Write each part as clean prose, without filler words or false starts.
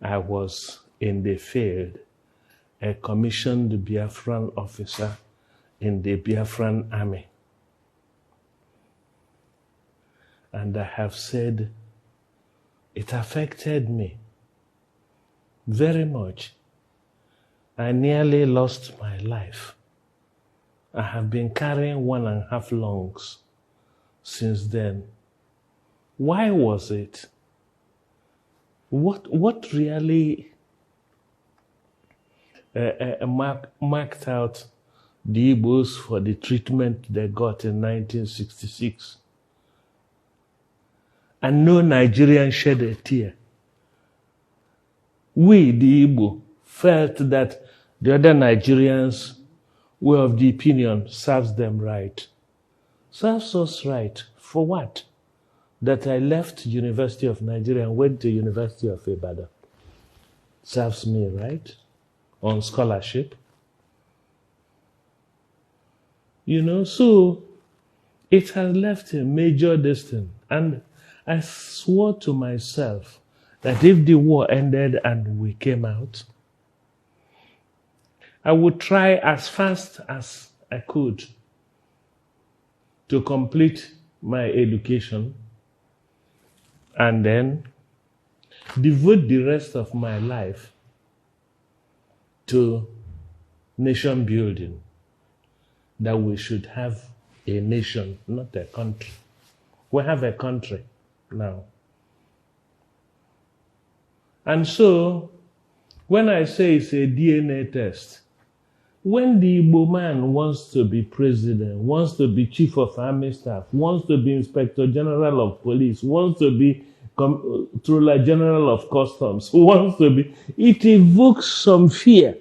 I was in the field, a commissioned Biafran officer in the Biafran army. And I have said it affected me very much. I nearly lost my life. I have been carrying 1.5 lungs since then. Why was it? What really marked out the Igbos for the treatment they got in 1966? And no Nigerian shed a tear. We, the Igbo, felt that the other Nigerians were of the opinion serves them right. Serves us right. For what? That I left University of Nigeria and went to University of Ibadan. Serves me right. On scholarship. You know, so it has left a major distance. And I swore to myself that if the war ended and we came out, I would try as fast as I could to complete my education and then devote the rest of my life to nation building. That we should have a nation, not a country. We have a country now. And so, when I say it's a DNA test, when the Igbo man wants to be president, wants to be chief of army staff, wants to be inspector general of police, wants to be controller general of customs, wants to be, it evokes some fear.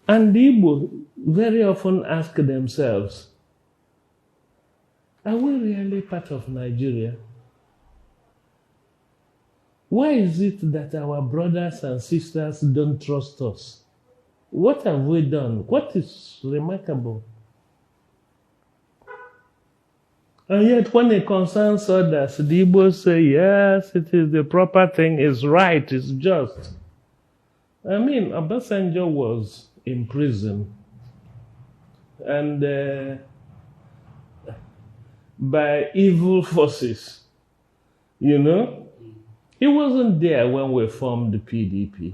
And the Igbo very often ask themselves, are we really part of Nigeria? Why is it that our brothers and sisters don't trust us? What have we done? What is remarkable? And yet when it concerns others, the Igbos say, yes, it is the proper thing, it's right, it's just. I mean, Obasanjo was in prison and by evil forces, you know? He wasn't there when we formed the PDP.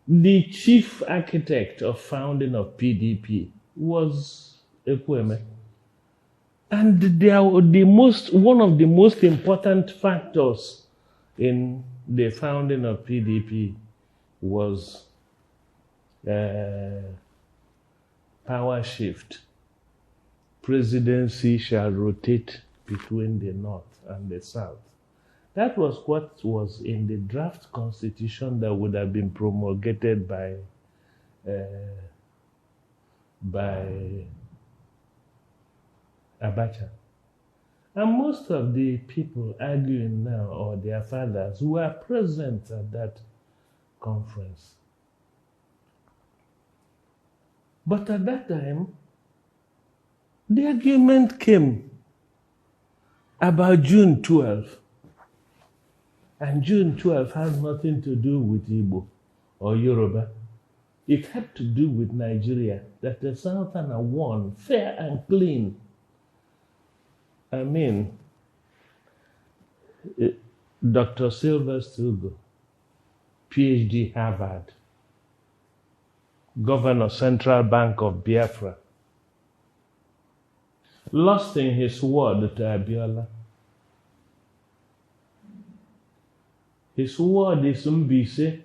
The chief architect of founding of PDP was Ekweme. And one of the most important factors in the founding of PDP was power shift. Presidency shall rotate between the North and the South. That was what was in the draft constitution that would have been promulgated by Abacha. And most of the people arguing now, or their fathers, were present at that conference. But at that time, the argument came about June 12. And June 12 has nothing to do with Igbo or Yoruba. It had to do with Nigeria, that the Southerner won fair and clean. I mean, Dr. Sylvester Ugo, PhD, Harvard, Governor, Central Bank of Biafra, lost in his word to Abiola. His word is Mbise.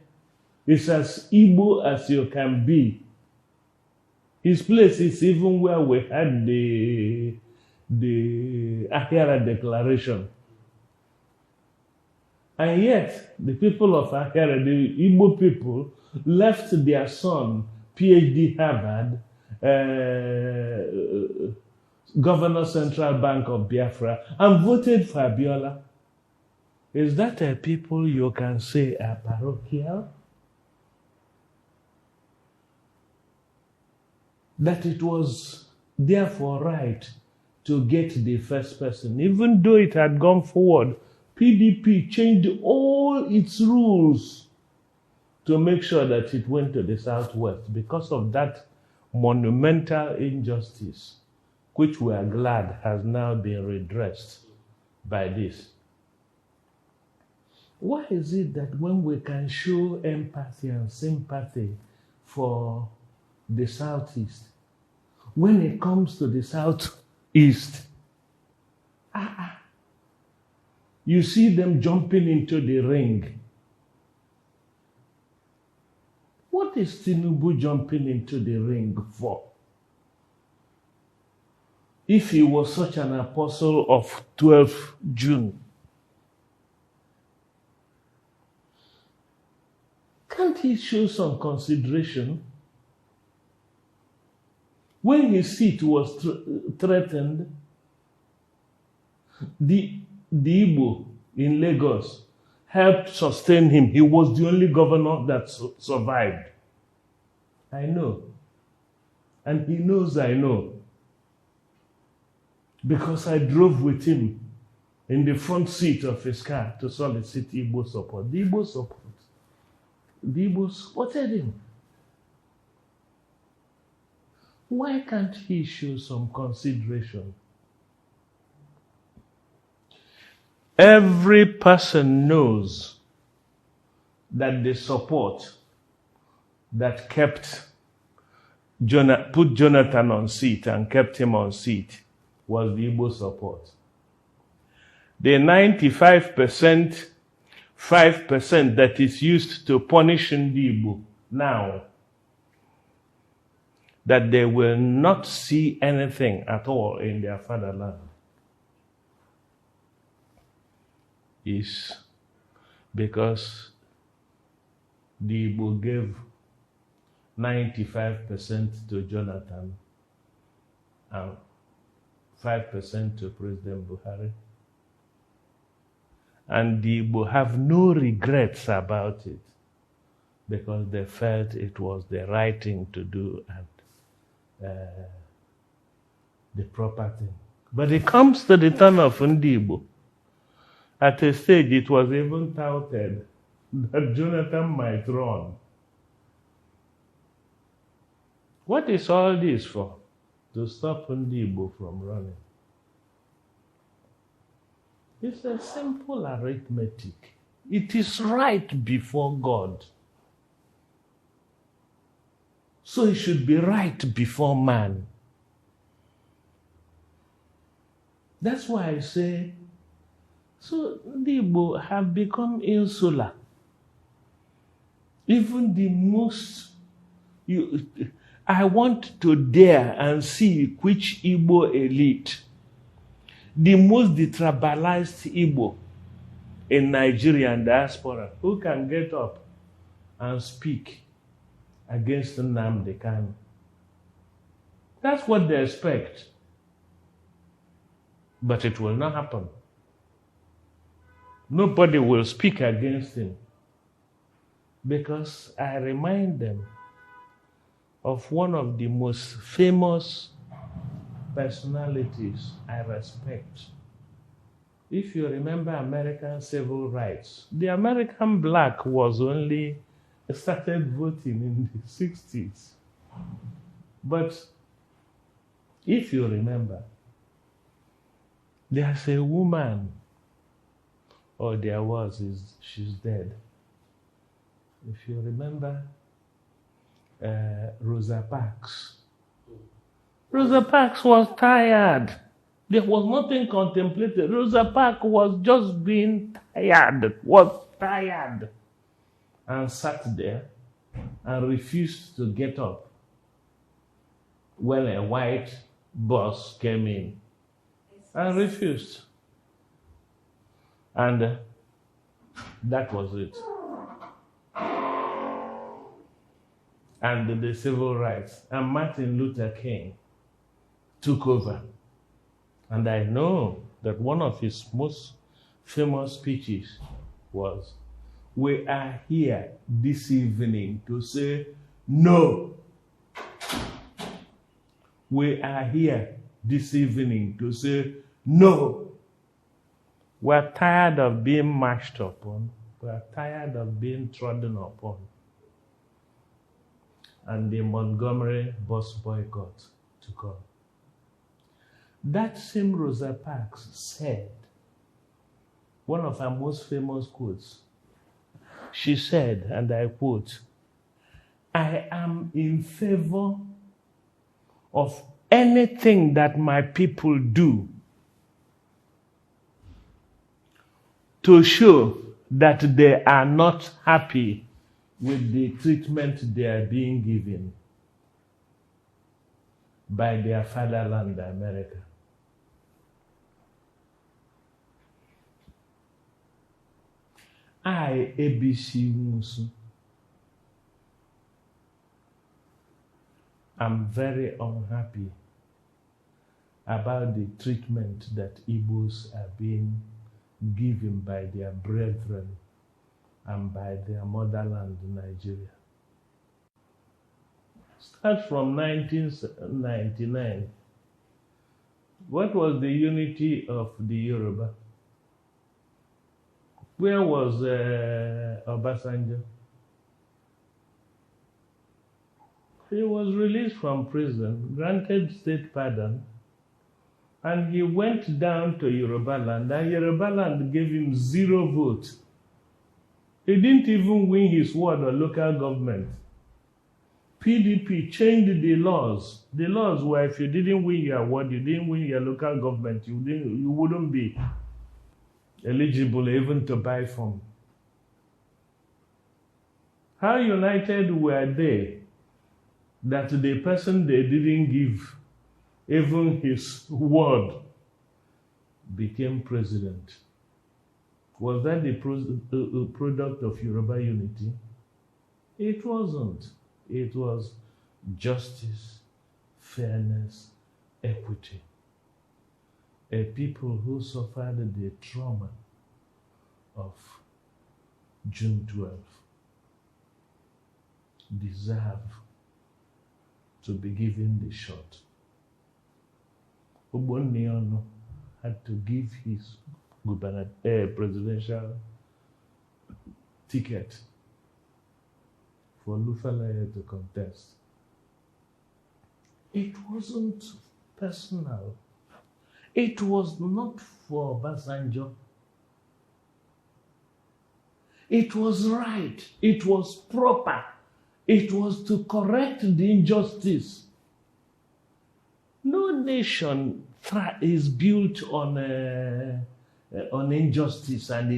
It's as Igbo as you can be. His place is even where we had the Ahera Declaration. And yet, the people of Ahera, the Igbo people, left their son, PhD Harvard, Governor Central Bank of Biafra, and voted for Abiola. Is that a people you can say are parochial? That it was therefore right to get the first person, even though it had gone forward, PDP changed all its rules to make sure that it went to the Southwest because of that monumental injustice, which we are glad has now been redressed by this. Why is it that when we can show empathy and sympathy for the Southeast, when it comes to the Southeast, you see them jumping into the ring? What is Tinubu jumping into the ring for? If he was such an apostle of 12 June, can't he show some consideration? When his seat was threatened, the Igbo in Lagos helped sustain him. He was the only governor that survived. I know. And he knows I know. Because I drove with him in the front seat of his car to solicit Igbo support. The Igbo supported him. Why can't he show some consideration? Every person knows that the support that put Jonathan on seat and kept him on seat was the Igbo support. The 95%, 5% that is used to punish the Igbo now, that they will not see anything at all in their fatherland, is because the Igbo gave 95% to Jonathan and 5% to President Buhari. And the Igbo have no regrets about it because they felt it was the right thing to do and the proper thing. But it comes to the turn of Ndi Igbo. At a stage, it was even touted that Jonathan might run. What is all this for? To stop Ndi Igbo from running. It's a simple arithmetic. It is right before God. So it should be right before man. That's why I say, so the Igbo have become insular. Even the most, I want to dare and see which Igbo elite, the most detribalized Igbo in Nigeria and diaspora, who can get up and speak against Nnamdi Kanu. That's what they expect. But it will not happen. Nobody will speak against him. Because I remind them of one of the most famous personalities I respect. If you remember American civil rights, the American black was only started voting in the 60s. But if you remember, there's a woman, or there was, she's dead. If you remember, Rosa Parks. Rosa Parks was tired. There was nothing contemplated. Rosa Parks was just being tired, and sat there and refused to get up when a white boss came in and refused. And that was it. And the civil rights. And Martin Luther King took over. And I know that one of his most famous speeches was, "We are here this evening to say no. We are here this evening to say no We're tired of being mashed upon. We're tired of being trodden upon. And the Montgomery bus boycott took on. That same Rosa Parks said, one of her most famous quotes, she said, and I quote, "I am in favor of anything that my people do to show that they are not happy with the treatment they are being given by their fatherland, America." I, ABC Nwosu, am very unhappy about the treatment that Igbos are being given by their brethren and by their motherland, Nigeria. Start from 1999. What was the unity of the Yoruba? Where was Obasanjo? He was released from prison, granted state pardon, and he went down to Yoruba land, and Yoruba land gave him 0 votes. He didn't even win his ward or local government. PDP changed the laws. The laws were if you didn't win your ward, you didn't win your local government, you wouldn't be eligible even to buy from. How united were they that the person they didn't give even his word became president? Was that the product of Yoruba unity? It wasn't. It was justice, fairness, equity. A people who suffered the trauma of June 12 deserve to be given the shot. Ogbonniono had to give his presidential ticket for Lufalaye to contest. It wasn't personal. It was not for Obasanjo. It was right. It was proper. It was to correct the injustice. No nation is built on injustice and